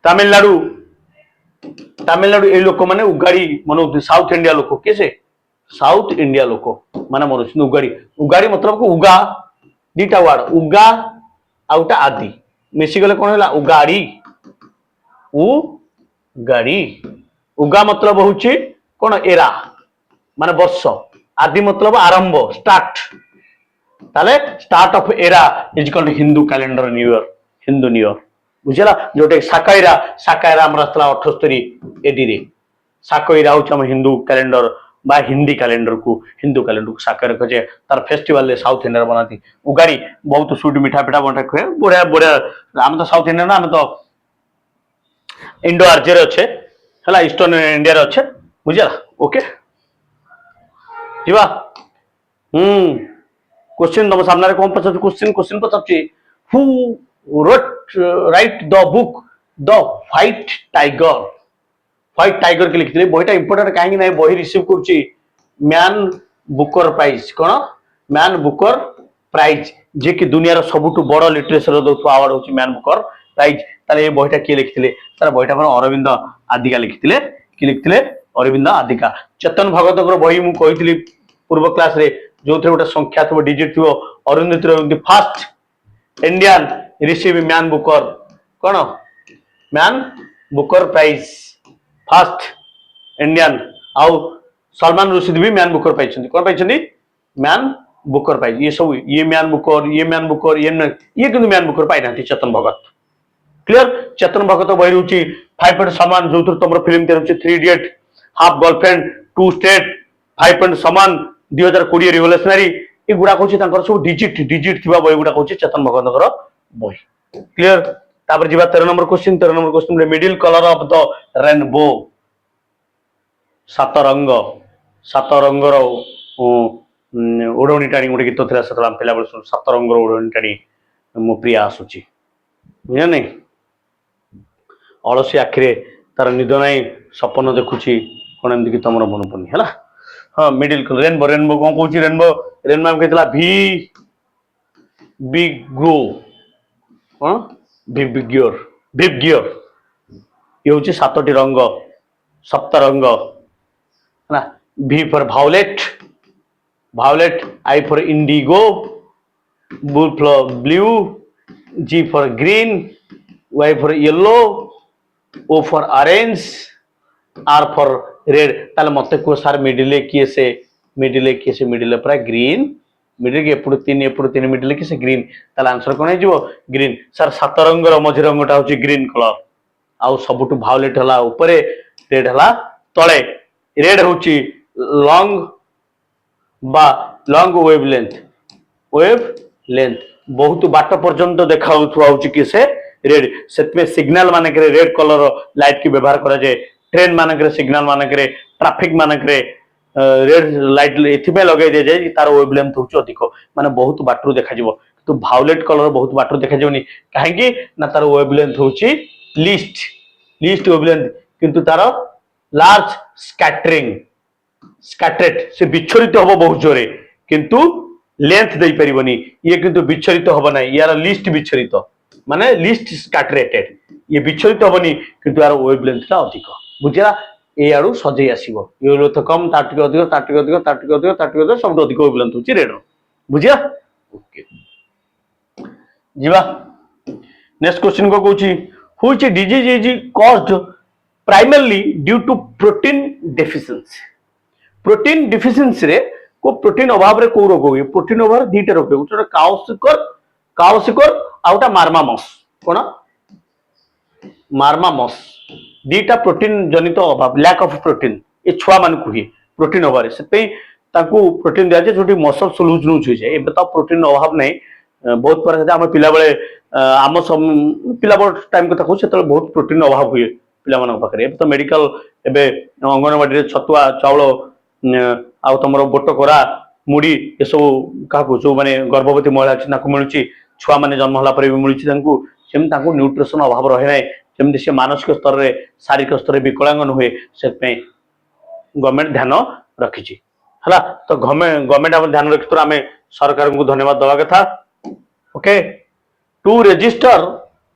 तमिलनाडु तमिलनाडु ये लोक मैंने उगाड़ी मनाते साउथ इंडिया लोक किसे साउथ इंडिया लोक माने मनाते उगाड़ी। उगाड़ी मतलब को उगा दीटा वार्ड उगा आउटा आदि मिसिगले कौन है उगाड़ी उगाड़ी। उगा मतलब हूँ कौन एरा माने वर्ष आदि मतलब आरंभ स्टार्ट ताले start of era is called Hindu calendar new year Hindu new year बुझला। जोटे साकाइरा साकाइरा आम 78 एडी रे साकाइरा हूँ आम हिंदू कैलेंडर बा हिंदी कैलेंडर को हिंदू कैलेंडर को साकाइरा कहे तार फेस्टिवल साउथ इंडिया बनाती। उगाड़ी बहुत स्वीट मिठा पिठा बंटा खुए बढ़िया बढ़िया। आम तो साउथ इंडियन आम तो इंडो आर्जे अच्छे है ईस्टर्न इंडिया अच्छे बुझला। ओके जीवा क्वेश्चन तुम सामने कौन पचार क्वेश्चन क्वेश्चन पचार who wrote write the book the White Tiger. White Tiger के लिखते बहीटा इंपोर्टेंट कहीं ना बही रिसीव करुच्ची मैन बुकर प्राइज कौन मैन बुकर प्राइज जे कि दुनिया सबुठ बड़ लिटरेचर दौर आवार्ड हूँ मैन बुकर प्राइज। ताले ये बहीटा किए लिखिते तार बहीटा अरविंद आदिका लिखिते कि लिखिते अरविंद आदिका। चेतन भगत बही मुझे पूर्व क्लास रे जो थे गोटे संख्या थो डिजिट थो Arundhati first Indian receive Man Booker कौन Man Booker Prize first Indian आउ सलमान रुशीद भी मैन बुकर पाई कौन पाई मैन बुकर प्राइज। ये सब ये मैन बुकर ये मैन बुकर ये किंतु मैन बुकर पाई ना चेतन भगत क्लियर। चेतन भगत बही रोचे 5 पॉइंट समान जो तुम फिल्म तैयार 3 idiot half girlfriend 2 state 5 point समान 2020 रिवोल्यूशनरी ये गुड़ाक हूँ सब डिजिट डिजिट थी बही गुड़ाक हूँ चेतन भगत बही क्लियर। तापर जीवा 13 number question middle colour of the rainbow सात रंगर ओढ़णी टाणी गोटे गीत था से पिला सात रंगर ओढ़णी टाणी मो प्रिया आसूची बुझे नहीं अलसी आखिरे तार निद ना सपन देखुची कौन एमती गीत मोर मन पड़नी है हाँ मिडिल कलर रेनबो रेनबो कौन कौन रेनबो रेनबो आम कहला भी बिग ग्रो कौन भिवगियर भिवगियर ये हूँ 7टी रंग सप्त रंग है V for violate violate I for Indigo B for blue G for green Y for yellow O for orange R for red. ताले मते को सार मिडिल किए से मिडिल पूरा ग्रीन मिडिल के एपड़ 3 मिडिल किए से ग्रीन ताले आंसर कौन है ग्रीन सर 7 रंगर मझी रंगटा हूँ ग्रीन कलर आउ सबुठ भायोलेट है ऊपर रेड है तले रेड हूँ लॉन्ग बा लॉन्ग वेव लेंथ बहुत बाट पर्यंत देखा हूँ कि से रेड से सिग्नल मानक रेड कलर लाइट की व्यवहार करा जाए ट्रेन मानक सिग्नल मानक ट्राफिक मानक रेड लाइट एथि लगे दि जाए तार वेव लेंथ हूँ अधिक माने बहुत बाटर देखा तो भायोलेट कलर बहुत बाटर देखा जाऊनी कहीं ना तार वेव लेंथ हूँ लीस्ट वेव लेंथ किंतु तार लार्ज स्कैटरेट से विच्छरित हम बहुत जोरे किंतु लेंथ दे परिबनी ये किंतु विच्छरित हम ना यार लिस्ट विच्छरित माने लिस्ट स्कैटरेटेड ये विच्छरित हमनी किंतु यार वेव लेंथ अधिक बुझला ए आड़ू सजे आसीबो ये तो कम ताटिक अधिक ताटिक अधिक ताटिक अधिक ताटिक अधिक सब अधिक वेव लेंथ होची रेड बुझिया ओके जीवा नेक्स्ट क्वेश्चन को कहूची which disease is caused primarily due to protein deficiency रे को प्रोटीन अभाव रे को रोग हुए प्रोटीन अभाव दीटा रोग गोटे काउसिकर आउटा मार्मामस कोन मार्मामस दीटा प्रोटीन जनित अभाव लैक ऑफ प्रोटीन ए छुआ मान को हुए प्रोटीन अभाव से प्रोटीन दिया जो मसल लूज लूज हो जाए एबे तो प्रोटीन अभाव नहीं बहुत पर आम पिला बेले आम पिला टाइम कथा कहूँ बहुत प्रोटीन अभाव हुए पिलाମାନଙ୍କ पाखरे ए तो मेडिकल एबे अंगनवाड़ी रे छतुआ चावल आ तमरो बोट कोरा मुड़ी ए सब का जो माने गर्भवती महिला अछि नाको मिलुची छुआ माने जन्म होला पर भी मिलुची तांको न्यूट्रिशन अभाव रहे नै जेमति से मानसिक स्तर रे शारीरिक स्तर रे विकलांगन हुए से पे गवर्नमेंट ध्यान रखिची हला तो गवर्नमेंट हम ध्यान रखि तो आमे सरकार को धन्यवाद दवा कथा okay two register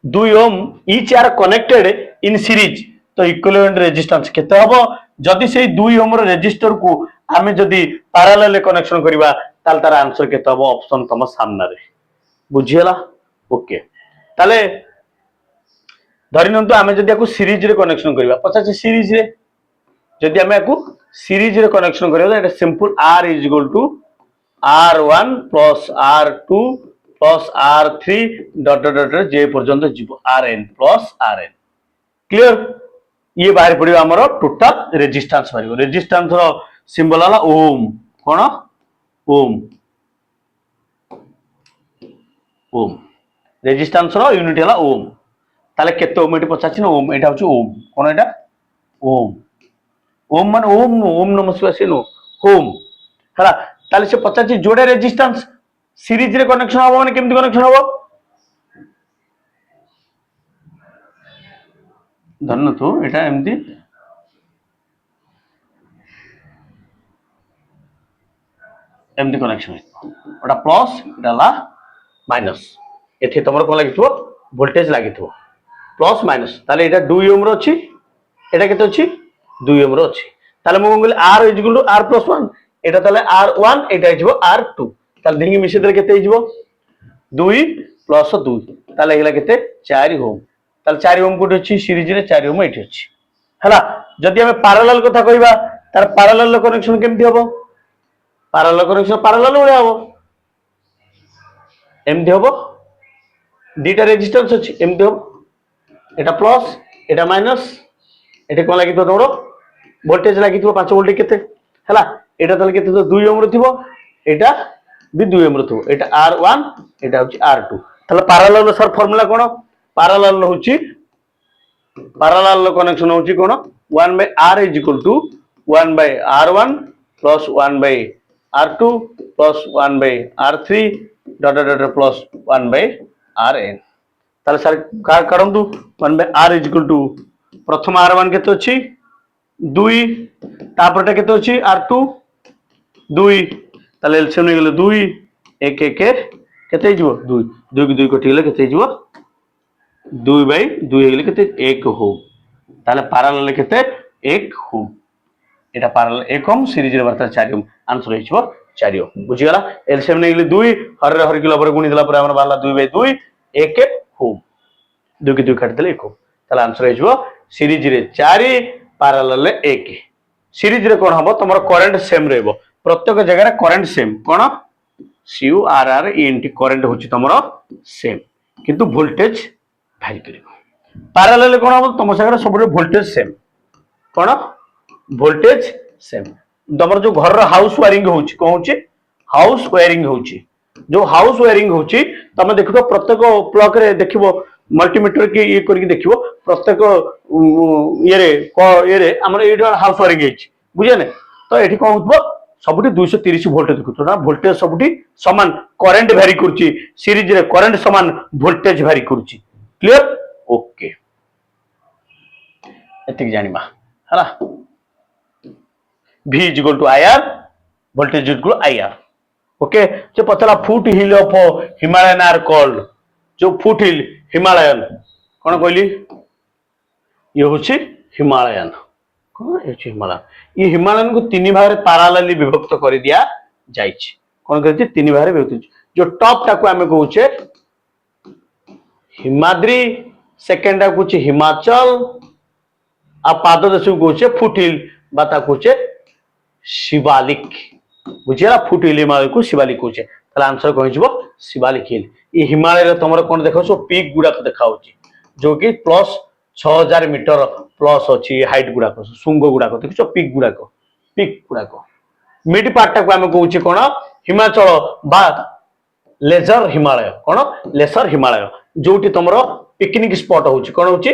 2 ohm each are connected in series तो इक्विवेलेंट रेजिस्टेंस केते हबो जदि से 2 ओम रो रजिस्टर को आमे जदि पैरेलल कनेक्शन करिवा ताल तार आंसर केते हबो ऑप्शन तम सामने रे बुझियला ओके ताले धरिनंतु आमे जदि याकू सीरीज रे कनेक्शन करिवा पछा सीरीज रे जदि आमे याकू सीरीज रे कनेक्शन करिवा एटा simple r is equal to r1 plus r2 plus r3 dot dot dot जे पर्यंत जीव rn प्लस rn क्लियर ये बाहर पड़ियो हमरो टोटल रेजिस्टेंस बाहर रेजिस्टेंस रो सिंबल हला ओम कोन ओम ओम रेजिस्टेंस रो यूनिट हला ओम ताले केते ओम एटी पचाछि न ओम एटा होछि ओम कोन एटा ओम ओम मान ओम ओम नमः शिवाय से नो ओम हला ताले से पचाछि जोड़े रेजिस्टेंस सीरीज रे कनेक्शन हबो माने केमति कनेक्शन हबो धन्न तो एटा एमती एमती कनेक्शन ओटा प्लस एटा ला माइनस एथे तमरो कोन लागिथो वोल्टेज लागिथो प्लस माइनस ताले एटा 2 ओम रो अछि एटा केते अछि 2 ओम रो अछि ताले मो कहले r is equal to r plus 1 एटा ताले r1 एटा हिजबो r2 ताले दिंगी मिसे दरे केते हिजबो 2 प्लस 2 ताले हेला केते 4 ओम ताले 4 ओम कोठी अछि सीरीज रे 4 ओम एठी अछि हला जदि हमें पैरेलल कथा कहिबा तार पैरेलल कनेक्शन केमति हबो पैरेलल कनेक्शन पैरेलल होय हबो एमति हबो दीटा रेजिस्टेंस अछि एमति हबो एटा प्लस एटा माइनस एठी कोन लागि तो तोरो वोल्टेज लागि तो 5 वोल्ट केते हला एटा तले केते तो 2 ओम रो थिबो एटा भी 2 ओम रो थिबो एटा r1 एटा होची r2 तले पैरेलल सर फार्मूला कोन पैरेलल होची पैरेलल कनेक्शन होची कोन 1 by r is equal to 1 by r1 plus 1 by r2 plus 1 by r3 dot dot dot plus 1 by rn ताले सर का करंतु 1 by r is equal to प्रथम r1 केते अछि 2 तापरटा केते अछि r2 2 ताले एलसीएम ने गेले 2 1 1 केते हिजबो 2 2 की 2 कटि गेले केते हिजबो 2 by 2 हेगले केते 1 ओम ताले पैरेलल केते 1 ओम एटा पैरेलल 1 ओम सीरीज रे बर्ता 4 ओम आंसर हिजबो 4 ओम बुझि गेला एलसीएम ने गेले 2 हर किलो पर गुणी दिला पर हमर बाला 2 by 2 1 ओम 2 की 2 काट देले 1 ओम ताले आंसर हिजबो सीरीज रे 4 पैरेलल 1 सीरीज रे कोन हबो तमरो करंट सेम रहबो प्रत्येक जगह रे करंट सेम कोन CU RR ENT करंट होची तमरो सेम किंतु वोल्टेज भारी करिवो पैरेलल कोन हबो तम जगह रे सब वोल्टेज सेम कोन वोल्टेज सेम तमरो जो घर रो हाउस वायरिंग होची कोन होची हाउस वायरिंग होची जो हाउस वायरिंग होची तमे देखो प्रत्येक प्लग रे देखिबो मल्टीमीटर के ये करके देखिबो प्रत्येक ये रे हमर एटा हाउस वायरिंग हेची बुझे ने तो एठी कोन होतबो सबुठी 230 वोल्ट देखुतो ना वोल्टेज सबुठी समान करंट वेरी करची सीरीज रे करंट समान वोल्टेज वेरी करची क्लियर ओके एतिक जानिबा हला V is equal to IR voltage is equal to IR okay जो पतला foot hill of Himalayan are called जो फुट हिल हिमालयन कोन कहली ये होची हिमालयन कोन होची हिमालयन ये हिमालयन को तीन भाग रे पैरेलली विभक्त कर दिया जाइछि कोन कहछि तीन भाग रे विभक्त जो टॉप टा को हमें कहउछे हिमाद्री सेकंड टा कहउछे हिमाचल आ पाद देश को कहउछे फुट हिल बाता कहउछे शिवालिक बुझिया फुट हिल हिमालय को शिवालिक कहउछे तला आंसर कहि जबो शिवालिक हिल ये हिमालय रे तमरो कोन देखाउछो पीक गुडा को देखाउछि जो कि प्लस 6000 मीटर प्लस अछि हाइट गुडा को सुंग गुडा को देखिछो पीक गुडा को मिड पार्ट टा को हम कहउछि कोन हिमाचल बा लेजर हिमालय कोन लेसर हिमालय जोटी तमरो पिकनिक स्पॉट होछि कोन होछि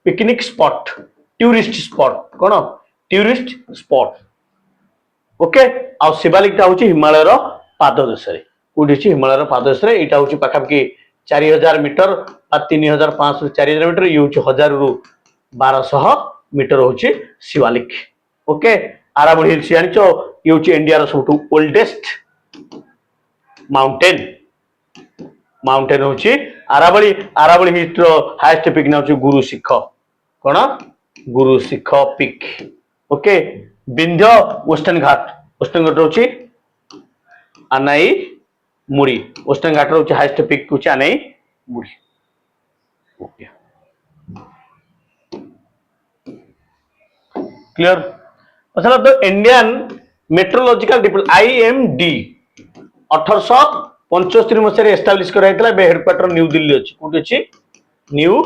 पिकनिक स्पॉट टूरिस्ट स्पॉट कौन टूरिस्ट स्पॉट ओके आ शिवालिक हूँ हिमालय पाददेश कौटी हिमालय पाददेश यहाँ हूँ पाखापाखि 4000 मीटर 3500 4000 मीटर ये हूँ 1000 रु 1200 मीटर हूँ शिवालिक ओके आरावली हिल्स जानिच ये हूँ इंडिया सब ओल्डेस्ट माउंटेन माउंटेन हूँ Aravalli Aravalli hills highest peak ना हूँ गुरु शिख कौन Guru Shikhar peak okay Vindhya western Ghat हूँ आनाई मुड़ी वेस्टर्न घाट हूँ हाईएस्ट पिक हूँ आनाई मुड़ी ओके क्लियर अच्छा तो इंडियन मेट्रोलॉजिकल डिपार्टमेंट आईएमडी 1875 मसीह एस्टाब्लिश कराइला हेडक्वार्टर न्यू दिल्ली अच्छी कौटी अच्छी न्यू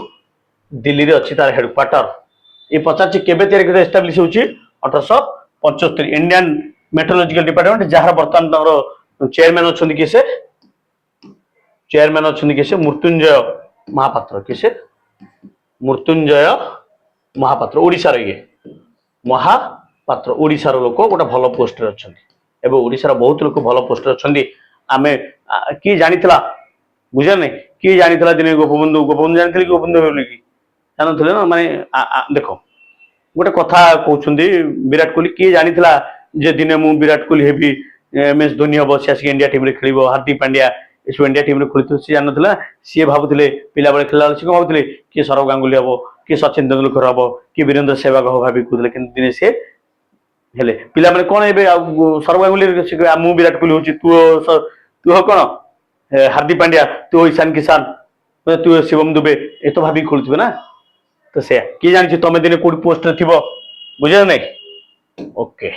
दिल्ली रे अच्छी तार हेडक्वार्टर ये पचार केबे एस्टाब्लिश होची 1875 इंडियन मेट्रोलॉजिकल डिपार्टमेंट जहाँ बर्तमान चेयरमैन अच्छा किसे चेयरमैन अच्छा किसे मृत्युंजय महापात्र किसे मृत्युंजय महापात्र ओडिशा ये महापात्र ओडिशार लोक गोटे भल पोस्ट अच्छा एवं ओडिशार बहुत लोक भल पोस्ट अच्छा आम किए जानी बुझे ना किए जानी दिने गोपबंधु जानी गोपबंधु बोली जानते ना माने देख गोटे कथा कहते विराट कोहली किए जानी जे दिने मु विराट कोहली हेबी एमएस धोनी हम सी आसिक इंडिया टीम खेल हार्दिक पांड्या इसको इंडिया टीम खेलु सी जानते सी भावुले पिला बेले खेला सी भावुले किए सौरव गांगुली हम कि सचिन तेंदुलकर हम कि वीरेंद्र सहवाग हम भाभी कहते कि दिने सी हेले पिला मैंने कौन ए सौरव गांगुली मु विराट कोहली हूँ तू कौन हार्दिक पांड्या तू ईशान किसान तू शिवम दुबे ये तो भाभी खेलुवे ना तो से किए जानी तुम दिन कौट पोस्ट थी बुझे ना okay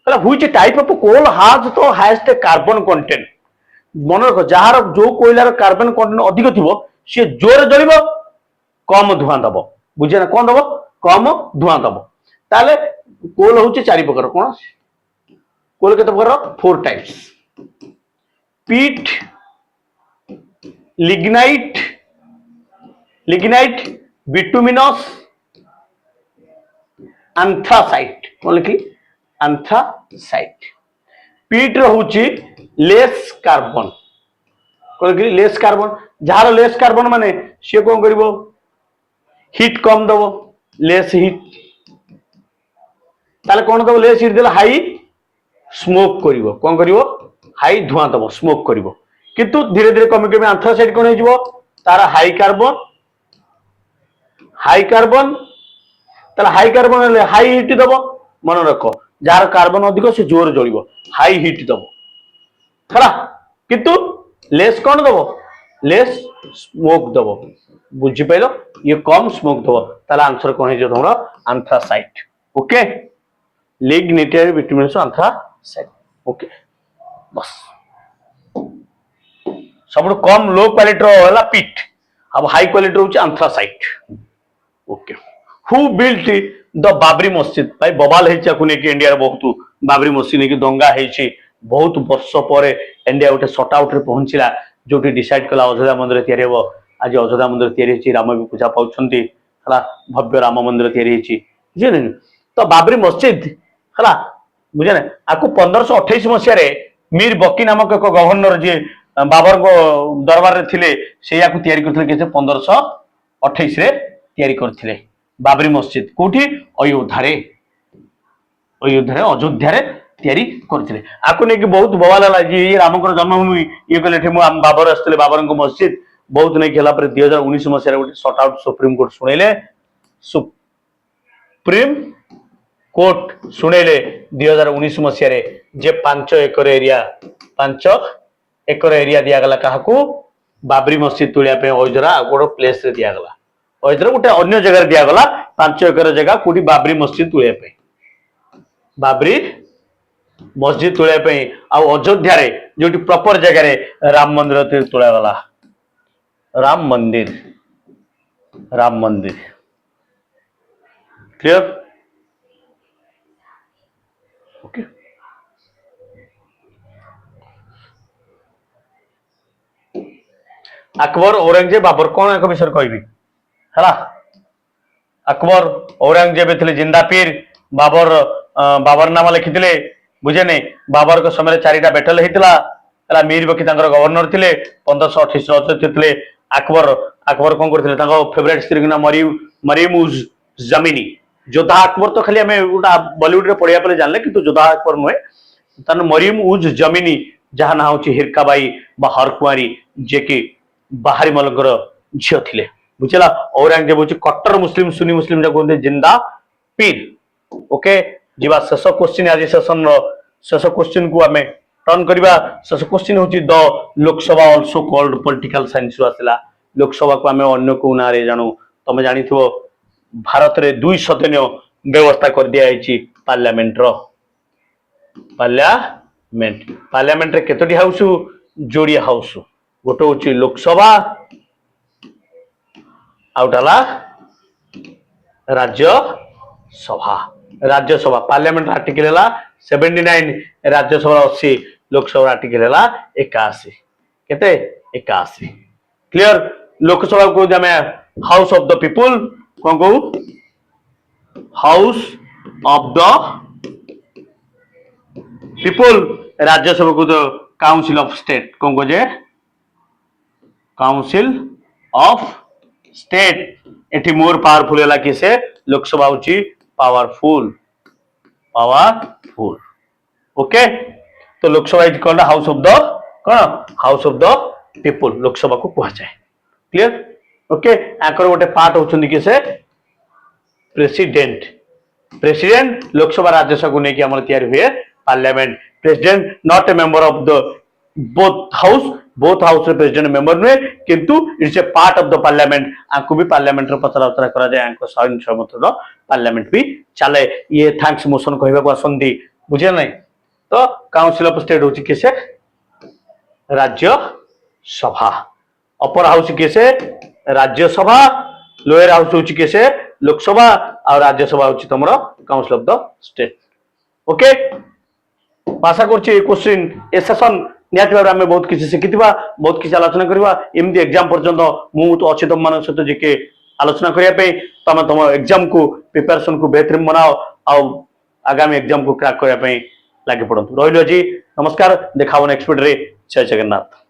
which type of coal has तो हाईएस्ट कार्बन कंटेंट मन रख जार जो कोयलार कार्बन कंटेंट अधिक थी सी जोर जल कम धुआं दब बुझे ना कौन दब कम धुआं दब ताले कोल हूँ 4 प्रकार कौन कोल के प्रकार 4 टाइप्स पीट लिग्नाइट लिग्नाइट बिटुमिनस एंथ्रासाइट कौन लिखी एंथ्रासाइट पीट रोचे लेस कार्बन कौन लिखी less carbon jar less carbon माने सी कौन कर हिट कम दब लेस हिट ताले कौन दब लेस हिट देला हाई स्मोक करिवो कौन करिवो हाई धुआं दब स्मोक करिवो किंतु धीरे धीरे कमी कमी एंथ्रासाइट कौन हो तार हाई कार्बन ताला हाई कार्बन हाई हिट दब मन रख जार कार्बन अधिक से जोर जल हाई हिट दब है किंतु लेस कौन दब लेस स्मोक दब बुझिपार ये कम स्मोक दब ताला आंसर कौन है तुम anthracite okay lignite bituminous anthracite okay बस सब कम लो क्वालिटी पिट अब हाई क्वालिटी हूँ anthracite okay who built the Babri मस्जिद भाई बवाल है इंडिया बहुत बाबरी मस्जिद नहीं दंगा है बहुत वर्ष पर इंडिया गोटे सट आउट रे पहुंचला जो डिसाइड कला अयोध्या मंदिर तैयारी हम आज अयोध्या मंदिर तैयारी राम भी पूजा पाँच भव्य राम मंदिर तैयारी बुझे तो बाबरी मस्जिद है बुझे ना आपको 1528 मसीह मीर बकी नामक एक गवर्नर जी बाबर दरबार रे थिले से तैयारी करथिले 1528 रे तैयारी करथिले बाबरी मस्जिद कोठी अयोध्या रे तैयारी करथिले आको ने बहुत बवाल हला जी रामकर जन्मभूमि ये कहले बाबर आसते बाबर मस्जिद बहुत नहीं खेला 2019 मसीह गोटे सट आउट सुप्रीम कोर्ट शुणेले सुप्रीम कोर्ट शुणेले 2019 मसीह जे 5 एकर एरिया दिगला क्या बाबरी मस्जिद तुलिया अयोध्या गोटे प्लेस रे दिगला अयोध्या गोटे अन्य जगह दिगला 5 एकर जगह कौटी बाबरी मस्जिद तुलिया बाबरी मस्जिद तुलिया अयोध्या जो प्रॉपर जगह राम मंदिर तुलागला राम मंदिर क्लियर ओके अकबर औरंगजेब बाबर कौन एक विषय कहबी है अकबर औरंगजेब थे जिंदा पीर बाबर बाबर नाम लिखिते बुझे नहीं बाबर को समय चारिटा बैटल होता मीर बकी गवर्नर थे 1528 थे अकबर अकबर कौन करते फेवरेट स्त्री ना मरियम उज जमिनी जोधा अकबर तो खाली गोटा बॉलीवुड रे पढ़िया पे जानले कि जोधा अकबर नुहे तार मरियम उज जमिनी जहाँ ना हूँ हिरकाबाई हरकुआरी जे कि बाहरी मलकर झील थे बुझला औरंगजेब हूँ कट्टर मुस्लिम सुनी मुस्लिम जो कहते जिंदा पीर ओके जीवा शेष क्वेश्चन आज सेशन शेष क्वेश्चन को आम टर्न करवा शेष क्वेश्चन हूँ the Lok Sabha also called political science आसला लोकसभा को आम अन्य को ना जानू तुम जानी भारत रे 2 सदन व्यवस्था कर दिया पार्लियामेंट रो पार्लियामेंट रे केतोटी हाउस जोड़िया हाउस गोटे हूँ लोकसभा आउटाला राज्यसभा पार्लियामेंट आर्टिकल है 79 राज्यसभा 80 लोकसभा आर्टिकल है 81 केते 81 क्लियर लोकसभा को हाउस ऑफ द पीपुल कौन कहू house of the people Rajya Sabha को तो काउंसिल ऑफ स्टेट कौन कहे काउंसिल ऑफ स्टेट एटी मोर पावरफुल है किसे लोकसभा हूँ पावरफुल ओके तो Lok Sabha is called house of the कौन house of the people Lok Sabha को कहा जाए क्लियर ओके आकर गोटे पार्ट होचंदी किसे प्रेसिडेंट प्रेसिडेंट लोकसभा राज्यसभा को लेकिन हमर तैयारी हुए parliament president not a member of the both house रे प्रेसिडेंट मेंबर नुहे किंतु it's a part of the parliament आंको भी पार्लियामेंट रो पचरा उतरा करा जाए आंको साइन सहमत रो पार्लियामेंट भी चले ये थैंक्स मोशन कहबा को आसंदी बुझे नहीं तो काउंसिल ऑफ स्टेट होची किसे राज्यसभा अपर हाउस किसे राज्यसभा लोअर हाउस होची किसे लोकसभा और राज्यसभा होची तमरो council of the state okay आशा करछि क्वेश्चन ए सेशन निहाती भाव में बहुत किसी शिखिथिबा बहुत किसी आलोचना करवा एमती एग्जाम पर्यंत मु तो अच्छी तुम मान सहित जे आलोचना करने तुम तुम एग्जाम को प्रिपरेशन को बेहतरीन बनाओ आगामी एग्जाम को क्रैक करने लगे पड़ू रही आज नमस्कार देखा नेक्स्ट वीडियो जय जगन्नाथ।